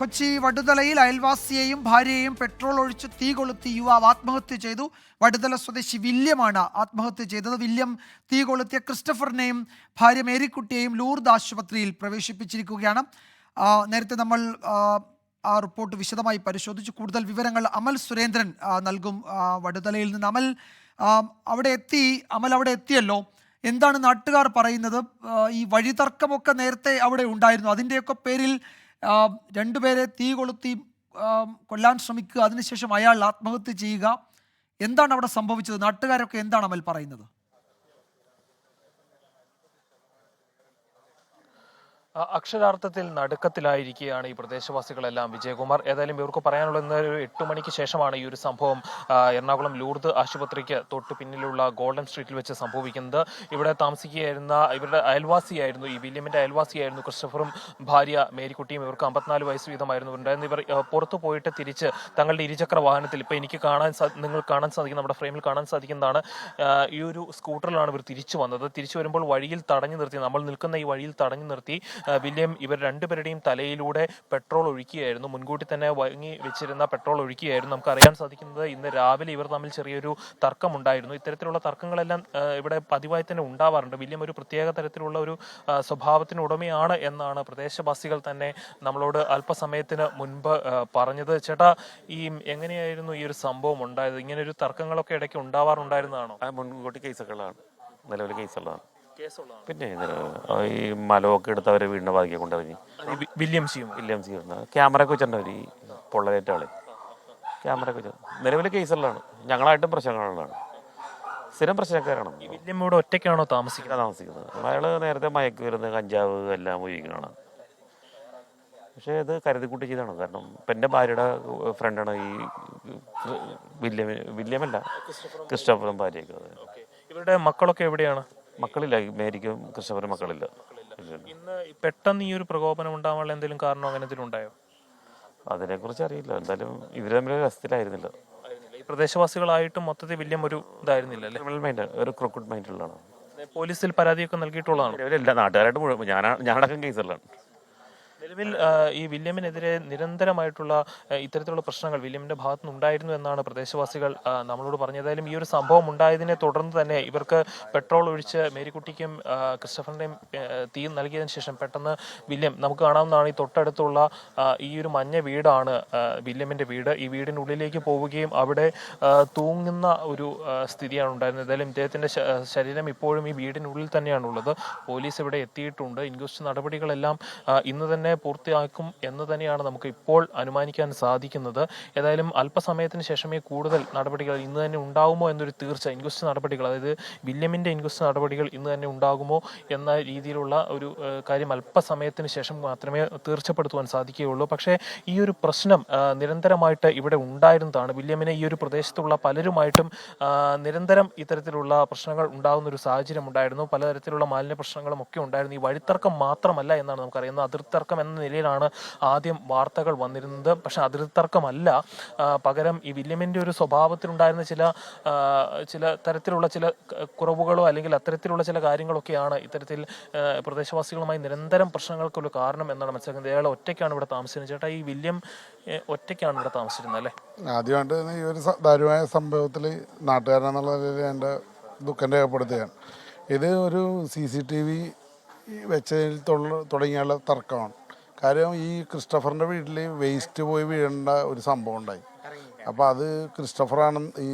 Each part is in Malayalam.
കൊച്ചി വടുതലയിൽ അയൽവാസിയെയും ഭാര്യയെയും പെട്രോൾ ഒഴിച്ച് തീ കൊളുത്തി യുവാവ് ആത്മഹത്യ ചെയ്തു. വടുതല സ്വദേശി വില്യമാണ് ആത്മഹത്യ ചെയ്തത്. വില്യം തീ കൊളുത്തിയ ക്രിസ്റ്റഫറിനെയും ഭാര്യ മേരിക്കുട്ടിയെയും ലൂർദ് ആശുപത്രിയിൽ പ്രവേശിപ്പിച്ചിരിക്കുകയാണ്. നേരത്തെ നമ്മൾ ആ റിപ്പോർട്ട് വിശദമായി പരിശോധിച്ചു. കൂടുതൽ വിവരങ്ങൾ അമൽ സുരേന്ദ്രൻ നൽകും വടുതലയിൽ നിന്ന്. അമൽ, അവിടെ എത്തിയല്ലോ. എന്താണ് നാട്ടുകാർ പറയുന്നത്? ഈ വഴിതർക്കമൊക്കെ നേരത്തെ അവിടെ ഉണ്ടായിരുന്നു. അതിൻ്റെയൊക്കെ പേരിൽ രണ്ടുപേരെ തീ കൊളുത്തി കൊല്ലാൻ ശ്രമിക്കുക, അതിനുശേഷം അയാൾ ആത്മഹത്യ ചെയ്യുക. എന്താണ് അവിടെ സംഭവിച്ചത്? നാട്ടുകാരൊക്കെ എന്താണ് അമൽ പറയുന്നത്? അക്ഷരാർത്ഥത്തിൽ നടുക്കത്തിലായിരിക്കുകയാണ് ഈ പ്രദേശവാസികളെല്ലാം, വിജയകുമാർ. ഏതായാലും ഇവർക്ക് പറയാനുള്ള ഒരു 8 മണിക്ക് ശേഷമാണ് ഈ ഒരു സംഭവം എറണാകുളം ലൂർദ് ആശുപത്രിക്ക് തൊട്ട് പിന്നിലുള്ള ഗോൾഡൻ സ്ട്രീറ്റിൽ വെച്ച് സംഭവിക്കുന്നത്. ഇവിടെ താമസിക്കുകയായിരുന്ന ഇവരുടെ അയൽവാസിയായിരുന്നു, ഈ വില്യമിന്റെ അയൽവാസിയായിരുന്നു ക്രിസ്റ്റഫറും ഭാര്യ മേരിക്കുട്ടിയും. ഇവർക്ക് 54 വയസ്സ് വീതമായിരുന്നു ഉണ്ടായിരുന്നു. ഇവർ പുറത്തു പോയിട്ട് തിരിച്ച് തങ്ങളുടെ ഇരുചക്ര വാഹനത്തിൽ, ഇപ്പൊ എനിക്ക് നിങ്ങൾ കാണാൻ സാധിക്കുന്ന, നമ്മുടെ ഫ്രെയിമിൽ കാണാൻ സാധിക്കുന്നതാണ്, ഈ ഒരു സ്കൂട്ടറിലാണ് ഇവർ തിരിച്ചു വന്നത്. തിരിച്ചു വരുമ്പോൾ വഴിയിൽ തടഞ്ഞു നിർത്തി, നമ്മൾ നിൽക്കുന്ന ഈ വഴിയിൽ തടഞ്ഞു നിർത്തി വില്യം ഇവർ രണ്ടുപേരുടെയും തലയിലൂടെ പെട്രോൾ ഒഴിക്കുകയായിരുന്നു. മുൻകൂട്ടി തന്നെ വാങ്ങി വെച്ചിരുന്ന പെട്രോൾ ഒഴിക്കുകയായിരുന്നു. നമുക്ക് അറിയാൻ സാധിക്കുന്നത് ഇന്ന് രാവിലെ ഇവർ തമ്മിൽ ചെറിയൊരു തർക്കമുണ്ടായിരുന്നു. ഇത്തരത്തിലുള്ള തർക്കങ്ങളെല്ലാം ഇവിടെ പതിവായി തന്നെ ഉണ്ടാവാറുണ്ട്. വില്യം ഒരു പ്രത്യേക തരത്തിലുള്ള ഒരു സ്വഭാവത്തിന് ഉടമയാണ് എന്നാണ് പ്രദേശവാസികൾ തന്നെ നമ്മളോട് അല്പസമയത്തിന് മുൻപ് പറഞ്ഞത്. ചേട്ടാ, ഈ എങ്ങനെയായിരുന്നു ഈ ഒരു സംഭവം ഉണ്ടായത്? ഇങ്ങനെ ഒരു തർക്കങ്ങളൊക്കെ ഇടയ്ക്ക് ഉണ്ടാവാറുണ്ടായിരുന്നതാണോ? മുൻകൂട്ടി കേസുകളാണ്, നിലവിലെ കേസുകളാണ്. പിന്നെ ഈ മലമൊക്കെ എടുത്ത് അവരെ വീടിന്റെ ഭാഗ്യം കൊണ്ടിറങ്ങി വില്യം ചെയ്യുന്ന ക്യാമറ ഒക്കെ വെച്ചിട്ടുണ്ട്. ഈ പൊള്ളലേറ്റ ആളെ ക്യാമറ ഒക്കെ വെച്ചത് നിലവിലെ കേസുകളാണ്. ഞങ്ങളായിട്ടും പ്രശ്നങ്ങളാണ്, സ്ഥിരം പ്രശ്നക്കാരാണ്. വില്യം ഇവിടെ ഒറ്റയ്ക്കാണോ താമസിക്കുന്നത്? അയാള് നേരത്തെ മയക്കുമരുന്ന്, കഞ്ചാവ് എല്ലാം ഉപയോഗിക്കുന്നതാണ്. പക്ഷേ ഇത് കരുതിക്കൂട്ടി ചെയ്താണ്. കാരണം ഇപ്പം എൻ്റെ ഭാര്യയുടെ ഫ്രണ്ടാണ് ഈ വില്യമല്ല ക്രിസ്റ്റഫറും ഭാര്യയൊക്കെ. ഇവരുടെ മക്കളൊക്കെ എവിടെയാണ്? മക്കളില്ല, മേരിക്കും ക്രിസ്റ്റഫറും മക്കളില്ല. ഇന്ന് പെട്ടെന്ന് ഈ ഒരു പ്രകോപനം ഉണ്ടാവാനുള്ള എന്തെങ്കിലും കാരണം അങ്ങനെ എന്തെങ്കിലും ഉണ്ടായോ? അതിനെക്കുറിച്ച് അറിയില്ല. എന്തായാലും ഇവർ തമ്മിൽ രസത്തിലായിരുന്നില്ല. ഈ പ്രദേശവാസികളായിട്ടും മൊത്തത്തിൽ വില്യം ഒരു ഇതായിരുന്നില്ല അല്ലേ? ക്രിമിനൽ മൈൻഡ്, ഒരു ക്രൂക്കഡ് മൈൻഡുള്ളതാണ്. പോലീസിൽ പരാതിയൊക്കെ നൽകിയിട്ടുള്ളതാണ്? ഇവരെല്ലാം നാട്ടുകാരായിട്ട് മുഴുവൻ ഞാനടക്കം കേസുകളാണ്. നിലവിൽ ഈ വില്യമിനെതിരെ നിരന്തരമായിട്ടുള്ള ഇത്തരത്തിലുള്ള പ്രശ്നങ്ങൾ വില്യമിന്റെ ഭാഗത്തുനിന്ന് ഉണ്ടായിരുന്നു എന്നാണ് പ്രദേശവാസികൾ നമ്മളോട് പറഞ്ഞത്. ഏതായാലും ഈ ഒരു സംഭവം ഉണ്ടായതിനെ തുടർന്ന് തന്നെ ഇവർക്ക് പെട്രോൾ ഒഴിച്ച് മേരിക്കുട്ടിക്കും ക്രിസ്റ്റഫറിന്റെയും തീ നൽകിയതിനു ശേഷം പെട്ടെന്ന് വില്യം, നമുക്ക് കാണാവുന്നതാണ് ഈ തൊട്ടടുത്തുള്ള ഈ ഒരു മഞ്ഞ വീടാണ് വില്യമിന്റെ വീട്. ഈ വീടിനുള്ളിലേക്ക് പോവുകയും അവിടെ തൂങ്ങുന്ന ഒരു സ്ഥിതിയാണ് ഉണ്ടായിരുന്നത്. ഏതായാലും ഇദ്ദേഹത്തിന്റെ ശരീരം ഇപ്പോഴും ഈ വീടിനുള്ളിൽ തന്നെയാണുള്ളത്. പോലീസ് ഇവിടെ എത്തിയിട്ടുണ്ട്. ഇൻക്വസ്റ്റ് നടപടികളെല്ലാം ഇന്ന് തന്നെ പൂർത്തിയാക്കും എന്ന് തന്നെയാണ് നമുക്ക് ഇപ്പോൾ അനുമാനിക്കാൻ സാധിക്കുന്നത്. ഏതായാലും അല്പസമയത്തിന് ശേഷമേ കൂടുതൽ നടപടികൾ ഇന്ന് തന്നെ ഉണ്ടാകുമോ എന്നൊരു തീർച്ച, ഇൻക്വസ്റ്റ് നടപടികൾ, അതായത് വില്യമിന്റെ ഇൻക്വസ്റ്റ് നടപടികൾ ഇന്ന് തന്നെ ഉണ്ടാകുമോ എന്ന രീതിയിലുള്ള ഒരു കാര്യം അല്പസമയത്തിന് ശേഷം മാത്രമേ തീർച്ചപ്പെടുത്തുവാൻ സാധിക്കുകയുള്ളൂ. പക്ഷേ ഈ ഒരു പ്രശ്നം നിരന്തരമായിട്ട് ഇവിടെ ഉണ്ടായിരുന്നതാണ്. വില്യമിനെ ഈ ഒരു പ്രദേശത്തുള്ള പലരുമായിട്ടും നിരന്തരം ഇത്തരത്തിലുള്ള പ്രശ്നങ്ങൾ ഉണ്ടാകുന്ന ഒരു സാഹചര്യം ഉണ്ടായിരുന്നു. പലതരത്തിലുള്ള മാലിന്യ പ്രശ്നങ്ങളും ഒക്കെ ഉണ്ടായിരുന്നു. ഈ വഴിത്തർക്കം മാത്രമല്ല എന്നാണ് നമുക്കറിയുന്നത്. അതിർത്തർക്കം എന്ന നിലയിലാണ് ആദ്യം വാർത്തകൾ വന്നിരുന്നത്. പക്ഷെ അതിർത്തർക്കമല്ല, പകരം ഈ വില്യമിന്റെ ഒരു സ്വഭാവത്തിലുണ്ടായിരുന്ന ചില തരത്തിലുള്ള ചില കുറവുകളോ അല്ലെങ്കിൽ അത്തരത്തിലുള്ള ചില കാര്യങ്ങളൊക്കെയാണ് ഇത്തരത്തിൽ പ്രദേശവാസികളുമായി നിരന്തരം പ്രശ്നങ്ങൾക്കുള്ള കാരണം എന്നാണ് മനസ്സിലാക്കുന്നത്. അയാൾ ഒറ്റയ്ക്കാണ് ഇവിടെ താമസിക്കുന്നത്. ചേട്ടാ, ഈ വില്യം ഒറ്റയ്ക്കാണ് ഇവിടെ താമസിച്ചിരുന്നത് അല്ലേ? ആദ്യമായിട്ട് ഈ ഒരു ദാരുണമായ സംഭവത്തിൽ നാട്ടുകാരെന്നുള്ള നിലയിൽ എൻ്റെ ദുഃഖം രേഖപ്പെടുത്തുകയാണ്. ഇത് ഒരു CCTV വെച്ചതിൽ തുടങ്ങിയുള്ള തർക്കമാണ്. കാര്യം ഈ ക്രിസ്റ്റഫറിൻ്റെ വീട്ടിൽ വേസ്റ്റ് പോയി വീഴേണ്ട ഒരു സംഭവം ഉണ്ടായി. അപ്പോൾ അത് ക്രിസ്റ്റഫറാണ്, ഈ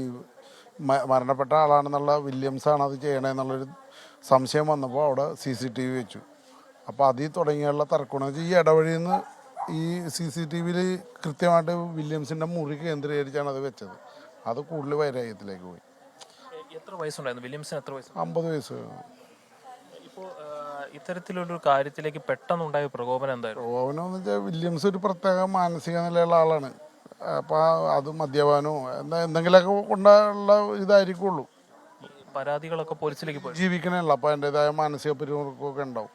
മരണപ്പെട്ട ആളാണെന്നുള്ള, വില്യംസാണ് അത് ചെയ്യണമെന്നുള്ളൊരു സംശയം വന്നപ്പോൾ അവിടെ CCTV വെച്ചു. അപ്പോൾ അതിൽ തുടങ്ങിയുള്ള തർക്കമാണ്. ഈ ഇടവഴിയിൽ നിന്ന് ഈ CCTVയിൽ കൃത്യമായിട്ട് വില്യംസിൻ്റെ മുറി കേന്ദ്രീകരിച്ചാണ് അത് വെച്ചത്. അത് കൂടുതൽ വൈരാഗ്യത്തിലേക്ക് പോയി. എത്ര വയസ്സുണ്ടായിരുന്നു വില്യംസിന്? എത്ര വയസ്സ്? 50 വയസ്സ്. ഇപ്പോൾ ഇത്തരത്തിലൊരു കാര്യത്തിലേക്ക് പെട്ടെന്നുണ്ടായ പ്രകോപനം എന്തായിരുന്നു? പ്രകോപനം എന്ന് വെച്ചാൽ വില്യംസ് ഒരു പ്രത്യേക മാനസിക നിലയുള്ള ആളാണ്. അപ്പോൾ അത് മദ്യപാനവും എന്തെങ്കിലുമൊക്കെ കൊണ്ടുള്ള ഇതായിരിക്കുള്ളൂ. പരാതികളൊക്കെ പോലീസിലേക്ക് പോയി ജീവിക്കണമല്ലോ. അപ്പോൾ അതിൻ്റെതായ മാനസിക പിരിമുറുക്കമൊക്കെ ഉണ്ടാവും.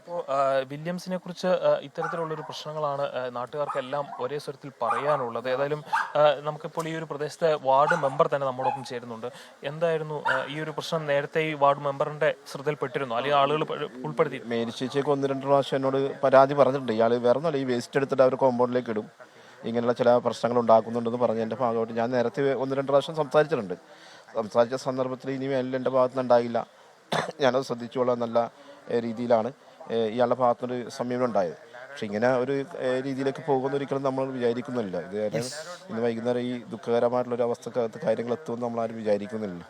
ഇപ്പോൾ വില്യംസിനെ കുറിച്ച് ഇത്തരത്തിലുള്ളൊരു പ്രശ്നങ്ങളാണ് നാട്ടുകാർക്കെല്ലാം ഒരേ സ്വരത്തിൽ പറയാനുള്ളത്. ഏതായാലും നമുക്കിപ്പോൾ ഈ ഒരു പ്രദേശത്തെ വാർഡ് മെമ്പർ തന്നെ നമ്മോടൊപ്പം ചേരുന്നുണ്ട്. എന്തായിരുന്നു ഈ ഒരു പ്രശ്നം നേരത്തെ ഈ വാർഡ് മെമ്പറിന്റെ ശ്രദ്ധയിൽപ്പെട്ടിരുന്നു, അല്ലെങ്കിൽ ആളുകൾ ഉൾപ്പെടുത്തി? മേരി ചേച്ചിയൊക്കെ 1-2 പ്രാവശ്യം എന്നോട് പരാതി പറഞ്ഞിട്ടുണ്ട്. ഇയാൾ വേറെ ഒന്നുമല്ല, ഈ വേസ്റ്റ് എടുത്തിട്ട് അവർ കോമ്പൗണ്ടിലേക്ക് ഇടും, ഇങ്ങനെയുള്ള ചില പ്രശ്നങ്ങൾ ഉണ്ടാക്കുന്നുണ്ടെന്ന് പറഞ്ഞതിൻ്റെ ഭാഗമായിട്ട് ഞാൻ നേരത്തെ 1-2 പ്രാവശ്യം സംസാരിച്ചിട്ടുണ്ട്. സംസാരിച്ച സന്ദർഭത്തിൽ ഇനി മേലിൽ എൻ്റെ ഭാഗത്തുനിന്ന് ഉണ്ടായില്ല, ഞാനത് ശ്രദ്ധിച്ചോളാം നല്ല രീതിയിലാണ് ഇയാളുടെ ഭാഗത്തുനിന്നൊരു സമീപനം ഉണ്ടായത്. പക്ഷെ ഇങ്ങനെ ഒരു രീതിയിലേക്ക് പോകുന്ന ഒരിക്കലും നമ്മൾ വിചാരിക്കുന്നില്ല. ഇത് ഇന്ന് വൈകുന്നേരം ഈ ദുഃഖകരമായിട്ടുള്ളൊരു അവസ്ഥക്കകത്ത് കാര്യങ്ങൾ എത്തുമെന്ന് നമ്മളാരും വിചാരിക്കുന്നില്ല.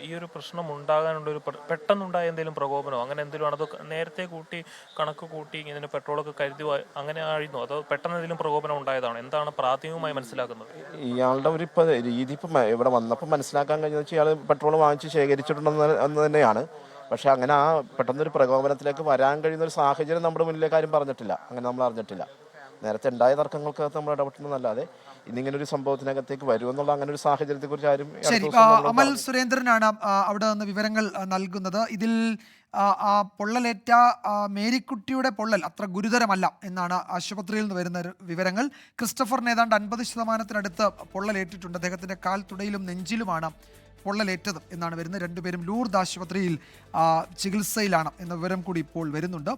ഈ ഒരു പ്രശ്നം ഉണ്ടാകാനുള്ള ഒരു പെട്ടെന്നുണ്ടായ എന്തെങ്കിലും പ്രകോപനമോ അങ്ങനെ എന്തെങ്കിലും ആണോ, അതോ നേരത്തെ കൂട്ടി കണക്ക് കൂട്ടി ഇതിന് പെട്രോളൊക്കെ കരുതി അങ്ങനെ ആയിരുന്നു, അതോ പെട്ടെന്ന് എന്തെങ്കിലും പ്രകോപനം ഉണ്ടായതാണോ? എന്താണ് പ്രാഥമികമായി മനസ്സിലാക്കുന്നത്? ഇയാളുടെ ഒരു രീതി ഇവിടെ വന്നപ്പോൾ മനസ്സിലാക്കാൻ കഴിഞ്ഞതെന്ന് വെച്ചാൽ ഇയാൾ പെട്രോൾ വാങ്ങിച്ച് ശേഖരിച്ചിട്ടുണ്ടെന്ന് തന്നെയാണ്. പക്ഷെ അങ്ങനെ ആ പെട്ടെന്നൊരു പ്രകോപനത്തിലേക്ക് വരാൻ കഴിയുന്ന ഒരു സാഹചര്യം നമ്മുടെ മുന്നിലേക്ക് ആരും പറഞ്ഞിട്ടില്ല, അങ്ങനെ നമ്മൾ അറിഞ്ഞിട്ടില്ല. നേരത്തെ ഉണ്ടായ തർക്കങ്ങൾക്കകത്ത് നമ്മൾ ഇടപെട്ടുന്നതല്ലാതെ ഇന്നിങ്ങനെ ഒരു സംഭവത്തിനകത്തേക്ക് വരുമെന്നുള്ള അങ്ങനെ ഒരു സാഹചര്യത്തെ കുറിച്ച് ആരും. ശരി, അമൽ സുരേന്ദ്രനാണ് അവിടെ നിന്ന് വിവരങ്ങൾ നൽകുന്നത്. ഇതിൽ പൊള്ളലേറ്റ മേരിക്കുട്ടിയുടെ പൊള്ളൽ അത്ര ഗുരുതരമല്ല എന്നാണ് ആശുപത്രിയിൽ നിന്ന് വരുന്ന വിവരങ്ങൾ. ക്രിസ്റ്റഫറിന് ഏതാണ്ട് 50% പൊള്ളലേറ്റിട്ടുണ്ട്. അദ്ദേഹത്തിന്റെ കാൽ തുടയിലും നെഞ്ചിലുമാണ് പൊള്ളലേറ്റത് എന്നാണ് വരുന്നത്. രണ്ടുപേരും ലൂർദ് ആശുപത്രിയിൽ ചികിത്സയിലാണ് എന്ന വിവരം കൂടി ഇപ്പോൾ വരുന്നുണ്ട്.